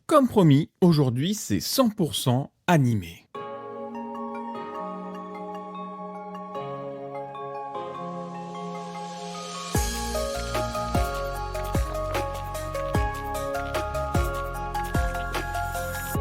Comme promis, aujourd'hui c'est 100% animé.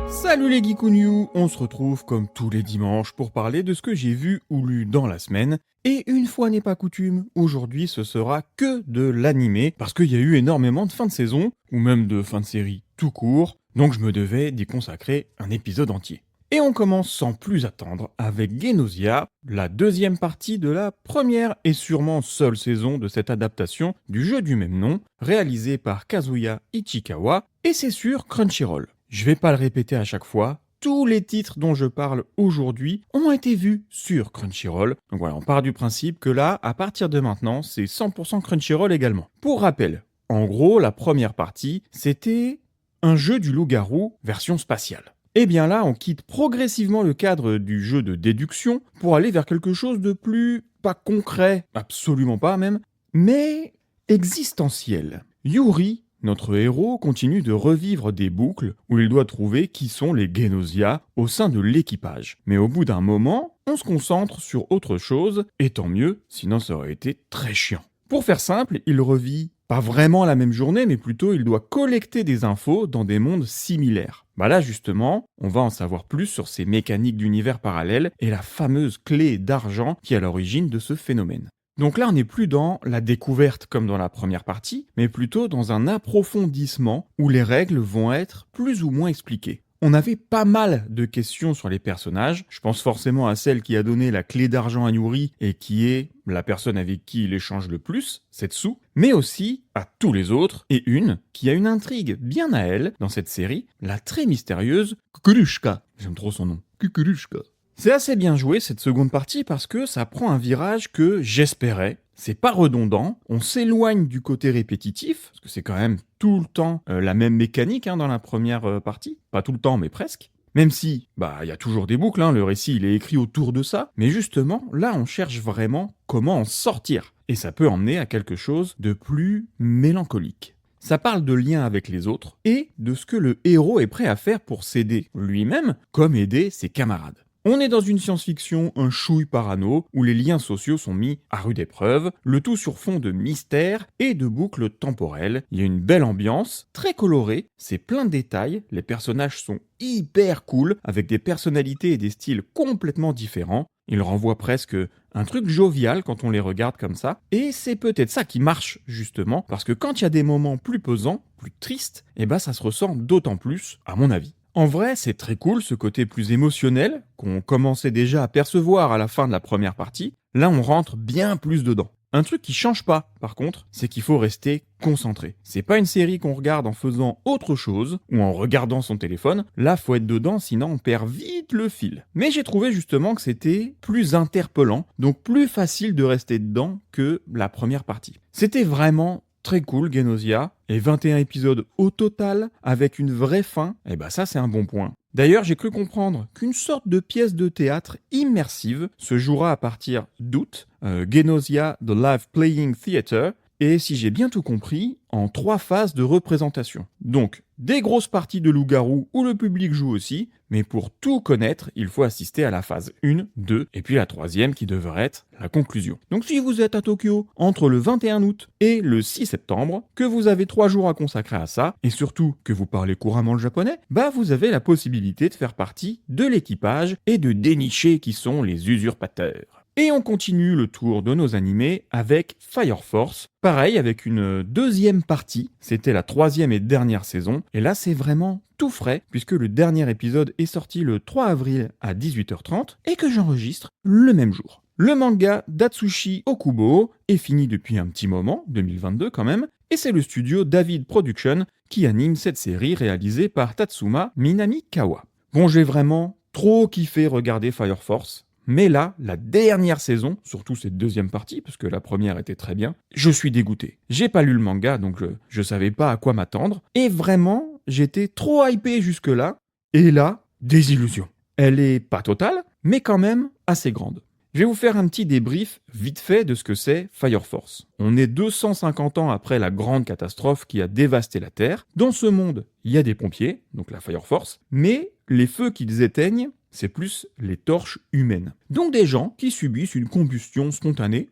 Salut les geekouniou, on se retrouve comme tous les dimanches pour parler de ce que j'ai vu ou lu dans la semaine. Et une fois n'est pas coutume, aujourd'hui ce sera que de l'animé, parce qu'il y a eu énormément de fins de saison, ou même de fin de série tout court, donc je me devais d'y consacrer un épisode entier. Et on commence sans plus attendre avec Genosha, la deuxième partie de la première et sûrement seule saison de cette adaptation du jeu du même nom, réalisée par Kazuya Ichikawa, et c'est sur Crunchyroll. Je vais pas le répéter à chaque fois, tous les titres dont je parle aujourd'hui ont été vus sur Crunchyroll. Donc voilà, on part du principe que là, à partir de maintenant, c'est 100% Crunchyroll également. Pour rappel, en gros, la première partie, c'était un jeu du loup-garou version spatiale. Et bien là, on quitte progressivement le cadre du jeu de déduction pour aller vers quelque chose de plus, pas concret, absolument pas même, mais existentiel. Yuri, notre héros, continue de revivre des boucles où il doit trouver qui sont les Genosha au sein de l'équipage. Mais au bout d'un moment, on se concentre sur autre chose, et tant mieux, sinon ça aurait été très chiant. Pour faire simple, il revit pas vraiment la même journée, mais plutôt il doit collecter des infos dans des mondes similaires. Bah là justement, on va en savoir plus sur ces mécaniques d'univers parallèles et la fameuse clé d'argent qui est à l'origine de ce phénomène. Donc là, on n'est plus dans la découverte comme dans la première partie, mais plutôt dans un approfondissement où les règles vont être plus ou moins expliquées. On avait pas mal de questions sur les personnages, je pense forcément à celle qui a donné la clé d'argent à Yuri et qui est la personne avec qui il échange le plus, Setsu, mais aussi à tous les autres, et une qui a une intrigue bien à elle dans cette série, la très mystérieuse Kukurushka. J'aime trop son nom, Kukurushka. C'est assez bien joué cette seconde partie parce que ça prend un virage que j'espérais. C'est pas redondant, on s'éloigne du côté répétitif, parce que c'est quand même tout le temps la même mécanique dans la première partie. Pas tout le temps, mais presque. Même si, il y a toujours des boucles, le récit il est écrit autour de ça, mais justement, là on cherche vraiment comment en sortir. Et ça peut emmener à quelque chose de plus mélancolique. Ça parle de lien avec les autres, et de ce que le héros est prêt à faire pour s'aider lui-même, comme aider ses camarades. On est dans une science-fiction un chouille parano, où les liens sociaux sont mis à rude épreuve, le tout sur fond de mystère et de boucles temporelles. Il y a une belle ambiance, très colorée, c'est plein de détails, les personnages sont hyper cool, avec des personnalités et des styles complètement différents. Ils renvoient presque un truc jovial quand on les regarde comme ça, et c'est peut-être ça qui marche justement, parce que quand il y a des moments plus pesants, plus tristes, ça se ressent d'autant plus, à mon avis. En vrai, c'est très cool ce côté plus émotionnel, qu'on commençait déjà à percevoir à la fin de la première partie. Là, on rentre bien plus dedans. Un truc qui change pas, par contre, c'est qu'il faut rester concentré. C'est pas une série qu'on regarde en faisant autre chose, ou en regardant son téléphone. Là, faut être dedans, sinon on perd vite le fil. Mais j'ai trouvé justement que c'était plus interpellant, donc plus facile de rester dedans que la première partie. C'était vraiment très cool, Genosha, et 21 épisodes au total, avec une vraie fin, ça c'est un bon point. D'ailleurs, j'ai cru comprendre qu'une sorte de pièce de théâtre immersive se jouera à partir d'août, Genosha The Live Playing Theatre, et si j'ai bien tout compris, en 3 phases de représentation. Donc, des grosses parties de loup-garou où le public joue aussi, mais pour tout connaître, il faut assister à la phase 1, 2, et puis la 3e qui devrait être la conclusion. Donc si vous êtes à Tokyo entre le 21 août et le 6 septembre, que vous avez 3 jours à consacrer à ça, et surtout que vous parlez couramment le japonais, vous avez la possibilité de faire partie de l'équipage et de dénicher qui sont les usurpateurs. Et on continue le tour de nos animés avec Fire Force, pareil avec une deuxième partie, c'était la 3e et dernière saison, et là c'est vraiment tout frais, puisque le dernier épisode est sorti le 3 avril à 18h30, et que j'enregistre le même jour. Le manga d'Atsushi Okubo est fini depuis un petit moment, 2022 quand même, et c'est le studio David Production qui anime cette série réalisée par Tatsuma Minamikawa. Bon, j'ai vraiment trop kiffé regarder Fire Force, mais là, la dernière saison, surtout cette deuxième partie, parce que la première était très bien, je suis dégoûté. J'ai pas lu le manga, donc je savais pas à quoi m'attendre, et vraiment, j'étais trop hypé jusque-là, et là, désillusion. Elle est pas totale, mais quand même assez grande. Je vais vous faire un petit débrief vite fait de ce que c'est Fire Force. On est 250 ans après la grande catastrophe qui a dévasté la Terre. Dans ce monde, il y a des pompiers, donc la Fire Force, mais les feux qu'ils éteignent, c'est plus les torches humaines. Donc des gens qui subissent une combustion spontanée,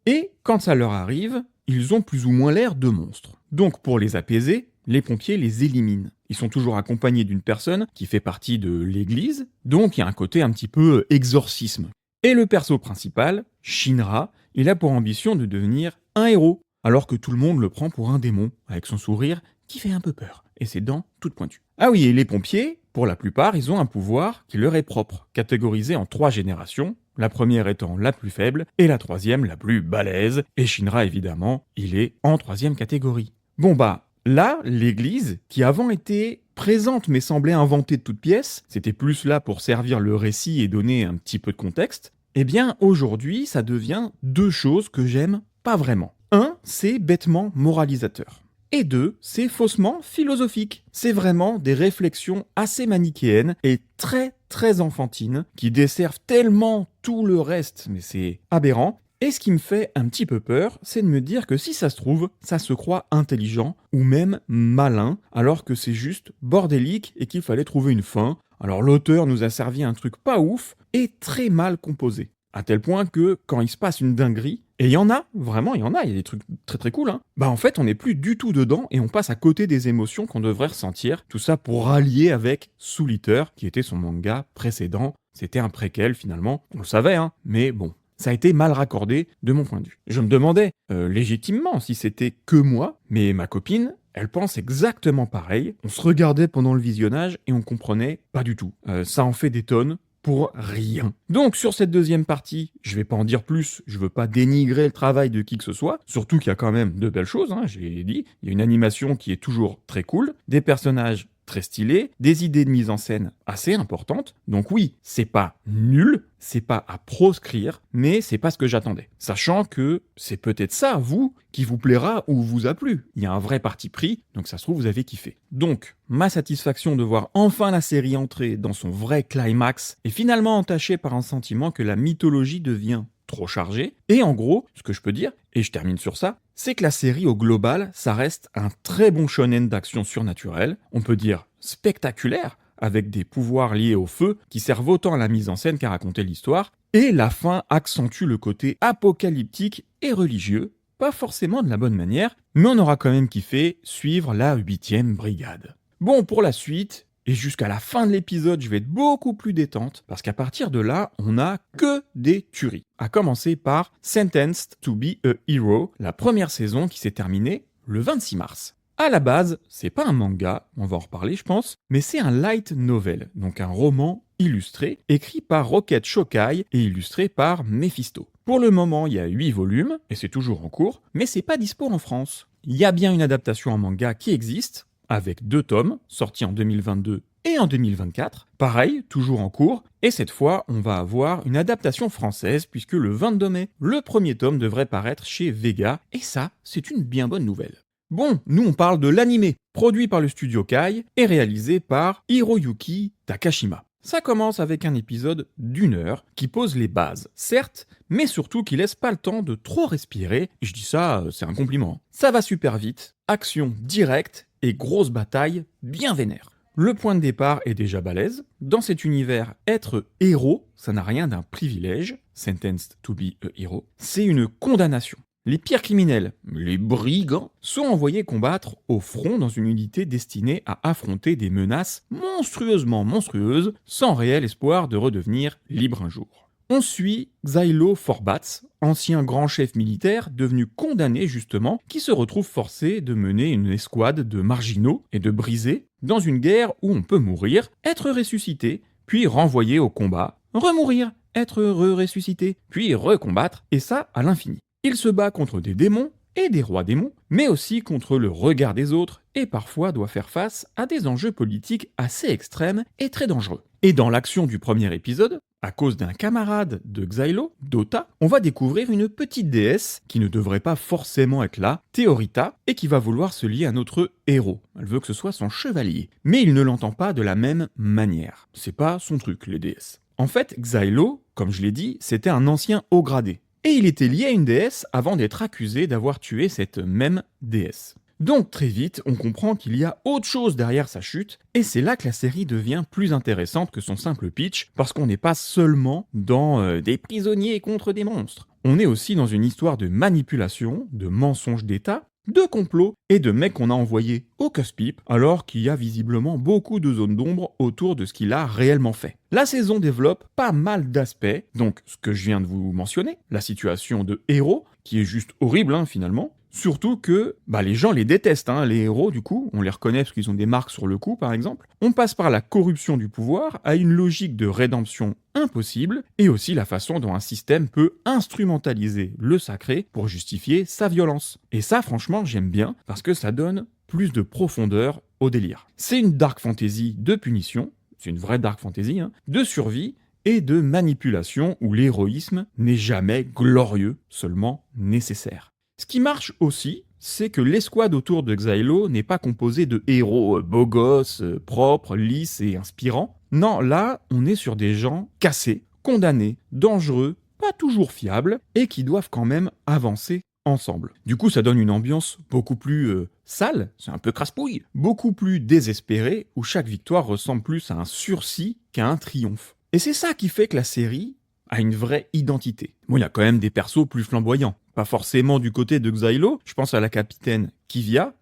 et quand ça leur arrive, ils ont plus ou moins l'air de monstres. Donc pour les apaiser, les pompiers les éliminent. Ils sont toujours accompagnés d'une personne qui fait partie de l'église, donc il y a un côté un petit peu exorcisme. Et le perso principal, Shinra, il a pour ambition de devenir un héros, alors que tout le monde le prend pour un démon, avec son sourire qui fait un peu peur, et ses dents toutes pointues. Ah oui, et les pompiers, pour la plupart, ils ont un pouvoir qui leur est propre, catégorisé en 3 générations, la première étant la plus faible, et la troisième la plus balèze, et Shinra évidemment, il est en 3e catégorie. Bon bah, là, l'église, qui avant était présente mais semblait inventée de toutes pièces, c'était plus là pour servir le récit et donner un petit peu de contexte, eh bien aujourd'hui ça devient 2 choses que j'aime pas vraiment. 1, c'est bêtement moralisateur. Et 2, c'est faussement philosophique. C'est vraiment des réflexions assez manichéennes et très enfantines qui desservent tellement tout le reste, mais c'est aberrant. Et ce qui me fait un petit peu peur, c'est de me dire que si ça se trouve, ça se croit intelligent ou même malin, alors que c'est juste bordélique et qu'il fallait trouver une fin. Alors l'auteur nous a servi un truc pas ouf et très mal composé. À tel point que quand il se passe une dinguerie, et il y en a, vraiment il y a des trucs très cool, bah en fait on n'est plus du tout dedans et on passe à côté des émotions qu'on devrait ressentir. Tout ça pour rallier avec Soul Eater, qui était son manga précédent. C'était un préquel finalement, on le savait, mais bon. Ça a été mal raccordé de mon point de vue. Je me demandais légitimement si c'était que moi, mais ma copine, elle pense exactement pareil. On se regardait pendant le visionnage et on comprenait pas du tout. Ça en fait des tonnes pour rien. Donc sur cette deuxième partie, je vais pas en dire plus, je veux pas dénigrer le travail de qui que ce soit, surtout qu'il y a quand même de belles choses, j'ai dit, il y a une animation qui est toujours très cool, des personnages très stylés, des idées de mise en scène assez importantes, donc oui, c'est pas nul, c'est pas à proscrire, mais c'est pas ce que j'attendais. Sachant que c'est peut-être ça, vous, qui vous plaira ou vous a plu. Il y a un vrai parti pris, donc ça se trouve vous avez kiffé. Donc, ma satisfaction de voir enfin la série entrer dans son vrai climax est finalement entachée par un sentiment que la mythologie devient trop chargée. Et en gros, ce que je peux dire, et je termine sur ça, c'est que la série au global, ça reste un très bon shonen d'action surnaturelle, on peut dire spectaculaire, avec des pouvoirs liés au feu qui servent autant à la mise en scène qu'à raconter l'histoire, et la fin accentue le côté apocalyptique et religieux, pas forcément de la bonne manière, mais on aura quand même kiffé suivre la 8e brigade. Bon, pour la suite, et jusqu'à la fin de l'épisode, je vais être beaucoup plus détente, parce qu'à partir de là, on n'a que des tueries. À commencer par Sentenced to be a Hero, la première saison qui s'est terminée le 26 mars. À la base, c'est pas un manga, on va en reparler je pense, mais c'est un light novel, donc un roman illustré, écrit par Rocket Shokai et illustré par Mephisto. Pour le moment, il y a 8 volumes, et c'est toujours en cours, mais c'est pas dispo en France. Il y a bien une adaptation en manga qui existe, avec 2 tomes, sortis en 2022 et en 2024. Pareil, toujours en cours, et cette fois, on va avoir une adaptation française, puisque le 22 mai, le premier tome devrait paraître chez Vega, et ça, c'est une bien bonne nouvelle. Bon, nous on parle de l'animé, produit par le studio Kai et réalisé par Hiroyuki Takashima. Ça commence avec un épisode d'1 heure qui pose les bases, certes, mais surtout qui laisse pas le temps de trop respirer, et je dis ça, c'est un compliment. Ça va super vite, action directe et grosse bataille bien vénère. Le point de départ est déjà balèze. Dans cet univers, être héros, ça n'a rien d'un privilège, sentenced to be a hero, c'est une condamnation. Les pires criminels, les brigands, sont envoyés combattre au front dans une unité destinée à affronter des menaces monstrueusement monstrueuses, sans réel espoir de redevenir libre un jour. On suit Xylo Forbats, ancien grand chef militaire devenu condamné justement, qui se retrouve forcé de mener une escouade de marginaux et de brisés dans une guerre où on peut mourir, être ressuscité, puis renvoyé au combat, remourir, être ressuscité, puis recombattre, et ça à l'infini. Il se bat contre des démons et des rois démons, mais aussi contre le regard des autres, et parfois doit faire face à des enjeux politiques assez extrêmes et très dangereux. Et dans l'action du premier épisode, à cause d'un camarade de Xylo, Dota, on va découvrir une petite déesse qui ne devrait pas forcément être là, Théorita, et qui va vouloir se lier à notre héros. Elle veut que ce soit son chevalier. Mais il ne l'entend pas de la même manière. C'est pas son truc, les déesses. En fait, Xylo, comme je l'ai dit, c'était un ancien haut gradé. Et il était lié à une déesse avant d'être accusé d'avoir tué cette même déesse. Donc très vite, on comprend qu'il y a autre chose derrière sa chute, et c'est là que la série devient plus intéressante que son simple pitch, parce qu'on n'est pas seulement dans des prisonniers contre des monstres. On est aussi dans une histoire de manipulation, de mensonges d'État, de complot et de mecs qu'on a envoyés au casse-pipe, alors qu'il y a visiblement beaucoup de zones d'ombre autour de ce qu'il a réellement fait. La saison développe pas mal d'aspects, donc ce que je viens de vous mentionner, la situation de héros, qui est juste horrible finalement. Surtout que les gens les détestent, les héros du coup, on les reconnaît parce qu'ils ont des marques sur le cou par exemple. On passe par la corruption du pouvoir à une logique de rédemption impossible, et aussi la façon dont un système peut instrumentaliser le sacré pour justifier sa violence. Et ça franchement j'aime bien, parce que ça donne plus de profondeur au délire. C'est une dark fantasy de punition, c'est une vraie dark fantasy, de survie, et de manipulation où l'héroïsme n'est jamais glorieux, seulement nécessaire. Ce qui marche aussi, c'est que l'escouade autour de Xylo n'est pas composée de héros beaux gosses, propres, lisses et inspirants. Non, là, on est sur des gens cassés, condamnés, dangereux, pas toujours fiables, et qui doivent quand même avancer ensemble. Du coup, ça donne une ambiance beaucoup plus sale, c'est un peu crasse-pouille, beaucoup plus désespérée, où chaque victoire ressemble plus à un sursis qu'à un triomphe. Et c'est ça qui fait que la série a une vraie identité. Bon, il y a quand même des persos plus flamboyants. Pas forcément du côté de Xylo, je pense à la capitaine Kivia,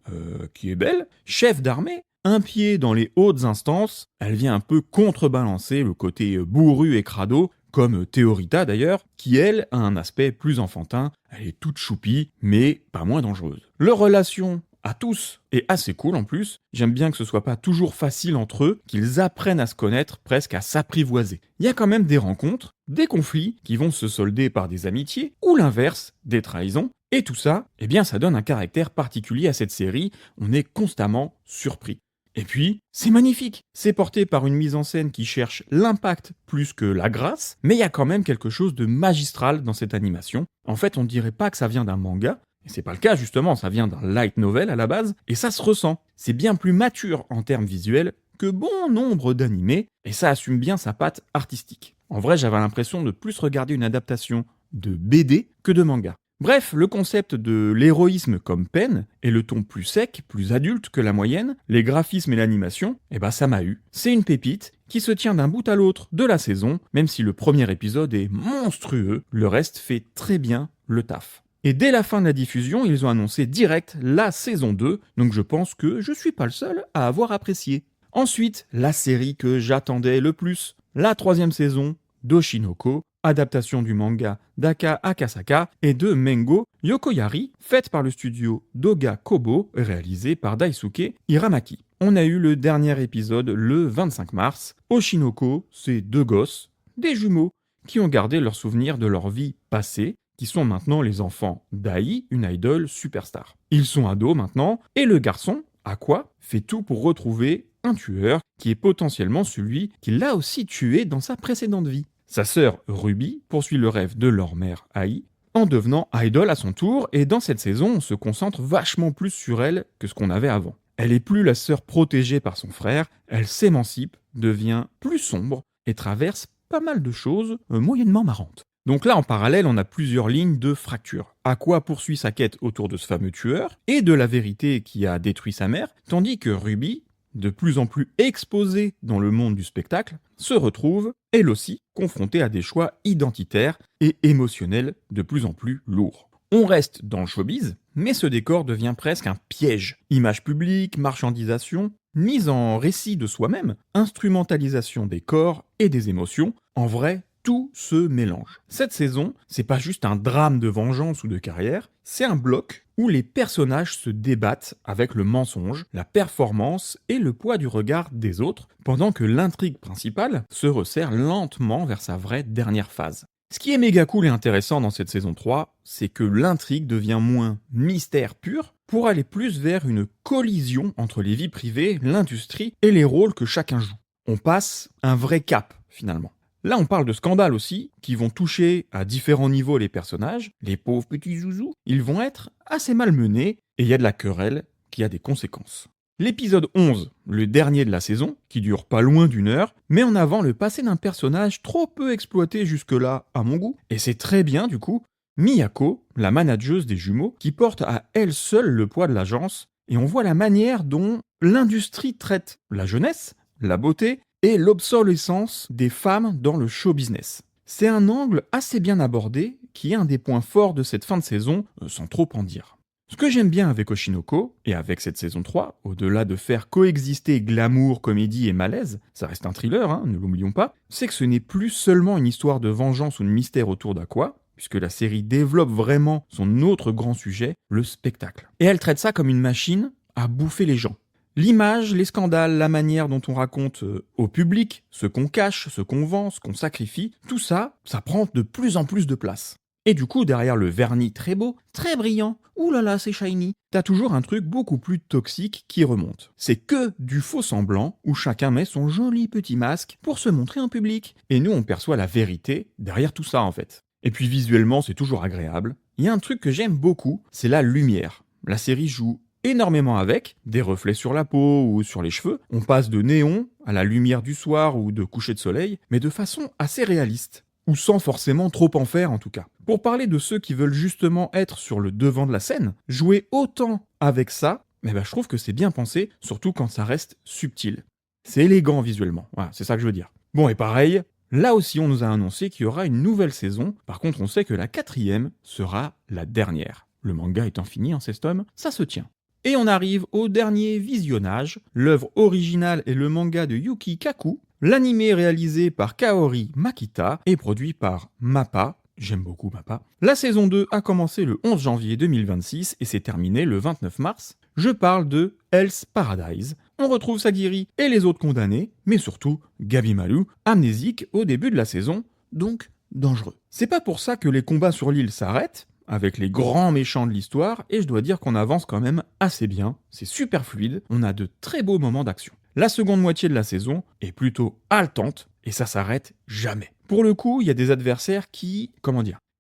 qui est belle, chef d'armée, un pied dans les hautes instances, elle vient un peu contrebalancer le côté bourru et crado, comme Théorita d'ailleurs, qui elle a un aspect plus enfantin, elle est toute choupie, mais pas moins dangereuse. Leur relation à tous est assez cool en plus, j'aime bien que ce soit pas toujours facile entre eux, qu'ils apprennent à se connaître, presque à s'apprivoiser. Il y a quand même des rencontres, des conflits qui vont se solder par des amitiés, ou l'inverse, des trahisons, et tout ça, ça donne un caractère particulier à cette série, on est constamment surpris. Et puis, c'est magnifique. C'est porté par une mise en scène qui cherche l'impact plus que la grâce, mais il y a quand même quelque chose de magistral dans cette animation. En fait, on dirait pas que ça vient d'un manga, et c'est pas le cas justement, ça vient d'un light novel à la base, et ça se ressent. C'est bien plus mature en termes visuels que bon nombre d'animés, et ça assume bien sa patte artistique. En vrai, j'avais l'impression de plus regarder une adaptation de BD que de manga. Bref, le concept de l'héroïsme comme peine, et le ton plus sec, plus adulte que la moyenne, les graphismes et l'animation, ça m'a eu. C'est une pépite qui se tient d'un bout à l'autre de la saison, même si le premier épisode est monstrueux, le reste fait très bien le taf. Et dès la fin de la diffusion, ils ont annoncé direct la saison 2, donc je pense que je suis pas le seul à avoir apprécié. Ensuite, la série que j'attendais le plus, la 3e saison d'Oshinoko, adaptation du manga d'Aka Akasaka et de Mengo Yokoyari, faite par le studio Doga Kobo, réalisé par Daisuke Hiramaki. On a eu le dernier épisode le 25 mars. Oshinoko, c'est 2 gosses, des jumeaux, qui ont gardé leurs souvenirs de leur vie passée, qui sont maintenant les enfants d'Ai, une idol superstar. Ils sont ados maintenant, et le garçon, Aqua, fait tout pour retrouver un tueur qui est potentiellement celui qui l'a aussi tué dans sa précédente vie. Sa sœur Ruby poursuit le rêve de leur mère Ai en devenant idol à son tour, et dans cette saison on se concentre vachement plus sur elle que ce qu'on avait avant. Elle est plus la sœur protégée par son frère, elle s'émancipe, devient plus sombre et traverse pas mal de choses moyennement marrantes. Donc là en parallèle on a plusieurs lignes de fracture. Aqua poursuit sa quête autour de ce fameux tueur et de la vérité qui a détruit sa mère, tandis que Ruby, de plus en plus exposée dans le monde du spectacle, se retrouve, elle aussi, confrontée à des choix identitaires et émotionnels de plus en plus lourds. On reste dans le showbiz, mais ce décor devient presque un piège. Image publique, marchandisation, mise en récit de soi-même, instrumentalisation des corps et des émotions, en vrai, tout se mélange. Cette saison, c'est pas juste un drame de vengeance ou de carrière, c'est un bloc où les personnages se débattent avec le mensonge, la performance et le poids du regard des autres, pendant que l'intrigue principale se resserre lentement vers sa vraie dernière phase. Ce qui est méga cool et intéressant dans cette saison 3, c'est que l'intrigue devient moins mystère pur pour aller plus vers une collision entre les vies privées, l'industrie et les rôles que chacun joue. On passe un vrai cap, finalement. Là, on parle de scandales aussi, qui vont toucher à différents niveaux les personnages. Les pauvres petits zouzous, ils vont être assez malmenés, et il y a de la querelle qui a des conséquences. L'épisode 11, le dernier de la saison, qui dure pas loin d'1 heure, met en avant le passé d'un personnage trop peu exploité jusque-là à mon goût, et c'est très bien du coup, Miyako, la manageuse des jumeaux, qui porte à elle seule le poids de l'agence, et on voit la manière dont l'industrie traite la jeunesse, la beauté et l'obsolescence des femmes dans le show business. C'est un angle assez bien abordé qui est un des points forts de cette fin de saison, sans trop en dire. Ce que j'aime bien avec Oshinoko, et avec cette saison 3, au-delà de faire coexister glamour, comédie et malaise, ça reste un thriller, ne l'oublions pas, c'est que ce n'est plus seulement une histoire de vengeance ou de mystère autour d'Aqua, puisque la série développe vraiment son autre grand sujet, le spectacle. Et elle traite ça comme une machine à bouffer les gens. L'image, les scandales, la manière dont on raconte au public ce qu'on cache, ce qu'on vend, ce qu'on sacrifie, tout ça, ça prend de plus en plus de place. Et du coup, derrière le vernis très beau, très brillant, ouh là là, c'est shiny, t'as toujours un truc beaucoup plus toxique qui remonte. C'est que du faux semblant où chacun met son joli petit masque pour se montrer en public. Et nous, on perçoit la vérité derrière tout ça en fait. Et puis visuellement, c'est toujours agréable. Il y a un truc que j'aime beaucoup, c'est la lumière. La série joue énormément avec, des reflets sur la peau ou sur les cheveux. On passe de néon à la lumière du soir ou de coucher de soleil, mais de façon assez réaliste. Ou sans forcément trop en faire en tout cas. Pour parler de ceux qui veulent justement être sur le devant de la scène, jouer autant avec ça, je trouve que c'est bien pensé, surtout quand ça reste subtil. C'est élégant visuellement, voilà, c'est ça que je veux dire. Bon et pareil, là aussi on nous a annoncé qu'il y aura une nouvelle saison, par contre on sait que la 4e sera la dernière. Le manga étant fini en ces tomes, ça se tient. Et on arrive au dernier visionnage, l'œuvre originale est le manga de Yuki Kaku, l'animé réalisé par Kaori Makita et produit par MAPPA. J'aime beaucoup MAPPA. La saison 2 a commencé le 11 janvier 2026 et s'est terminée le 29 mars. Je parle de Hell's Paradise. On retrouve Sagiri et les autres condamnés, mais surtout Gabimaru, amnésique au début de la saison, donc dangereux. C'est pas pour ça que les combats sur l'île s'arrêtent, avec les grands méchants de l'histoire, et je dois dire qu'on avance quand même assez bien, c'est super fluide, on a de très beaux moments d'action. La seconde moitié de la saison est plutôt haletante, et ça s'arrête jamais. Pour le coup, il y a des adversaires qui,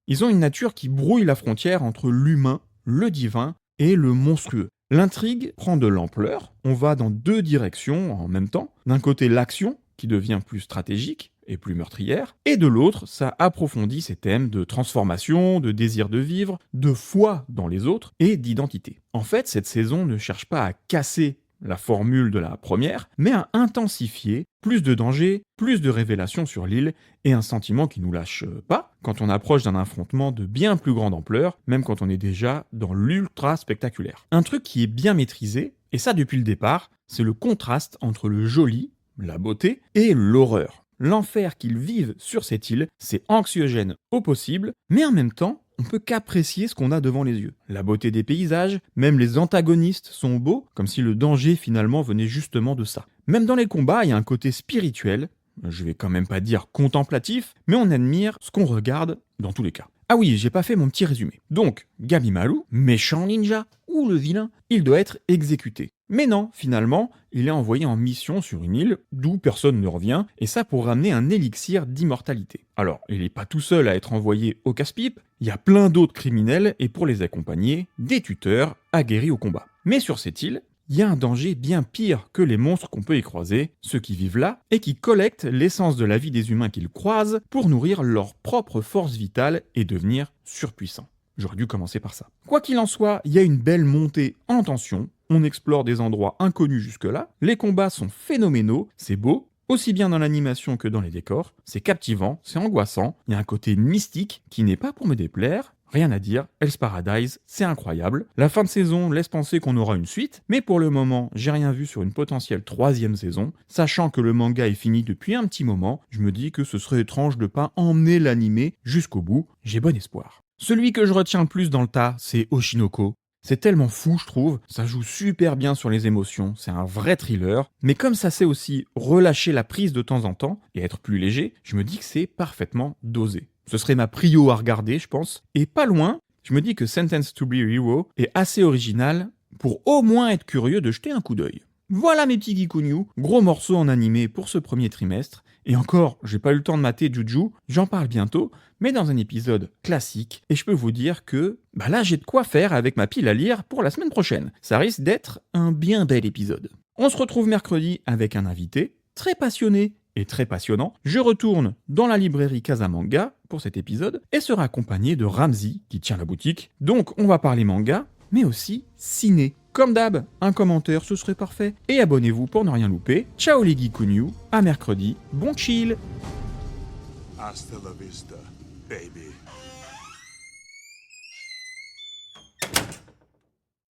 ils ont une nature qui brouille la frontière entre l'humain, le divin et le monstrueux. L'intrigue prend de l'ampleur, on va dans 2 directions en même temps. D'un côté, l'action, qui devient plus stratégique et plus meurtrière, et de l'autre, ça approfondit ces thèmes de transformation, de désir de vivre, de foi dans les autres et d'identité. En fait, cette saison ne cherche pas à casser la formule de la première, mais à intensifier, plus de dangers, plus de révélations sur l'île, et un sentiment qui nous lâche pas quand on approche d'un affrontement de bien plus grande ampleur, même quand on est déjà dans l'ultra spectaculaire. Un truc qui est bien maîtrisé, et ça depuis le départ, c'est le contraste entre le joli, la beauté, et l'horreur. L'enfer qu'ils vivent sur cette île, c'est anxiogène au possible, mais en même temps, on peut qu'apprécier ce qu'on a devant les yeux. La beauté des paysages, même les antagonistes sont beaux, comme si le danger finalement venait justement de ça. Même dans les combats, il y a un côté spirituel, je vais quand même pas dire contemplatif, mais on admire ce qu'on regarde dans tous les cas. Ah oui, j'ai pas fait mon petit résumé. Donc, Gabimaru, méchant ninja, ou le vilain, il doit être exécuté. Mais non, finalement, il est envoyé en mission sur une île d'où personne ne revient, et ça pour ramener un élixir d'immortalité. Alors, il n'est pas tout seul à être envoyé au casse-pipe, il y a plein d'autres criminels, et pour les accompagner, des tuteurs aguerris au combat. Mais sur cette île, il y a un danger bien pire que les monstres qu'on peut y croiser, ceux qui vivent là, et qui collectent l'essence de la vie des humains qu'ils croisent pour nourrir leur propre force vitale et devenir surpuissants. J'aurais dû commencer par ça. Quoi qu'il en soit, il y a une belle montée en tension, on explore des endroits inconnus jusque-là, les combats sont phénoménaux, c'est beau, aussi bien dans l'animation que dans les décors, c'est captivant, c'est angoissant, il y a un côté mystique qui n'est pas pour me déplaire, rien à dire, Hell's Paradise, c'est incroyable. La fin de saison laisse penser qu'on aura une suite, mais pour le moment, j'ai rien vu sur une potentielle 3e saison. Sachant que le manga est fini depuis un petit moment, je me dis que ce serait étrange de pas emmener l'animé jusqu'au bout, j'ai bon espoir. Celui que je retiens le plus dans le tas, c'est Oshinoko. C'est tellement fou, je trouve, ça joue super bien sur les émotions, c'est un vrai thriller, mais comme ça sait aussi relâcher la prise de temps en temps et être plus léger, je me dis que c'est parfaitement dosé. Ce serait ma prio à regarder, je pense, et pas loin, je me dis que Sentence to be Hero est assez original pour au moins être curieux de jeter un coup d'œil. Voilà mes petits geekouniou, gros morceau en animé pour ce premier trimestre. Et encore, j'ai pas eu le temps de mater Juju, j'en parle bientôt, mais dans un épisode classique, et je peux vous dire que là j'ai de quoi faire avec ma pile à lire pour la semaine prochaine. Ça risque d'être un bien bel épisode. On se retrouve mercredi avec un invité, très passionné et très passionnant. Je retourne dans la librairie Casamanga pour cet épisode, et sera accompagné de Ramzi, qui tient la boutique. Donc on va parler manga, mais aussi ciné. Comme d'hab, un commentaire ce serait parfait. Et abonnez-vous pour ne rien louper. Ciao les geekouniou, à mercredi, bon chill. Hasta la vista, baby.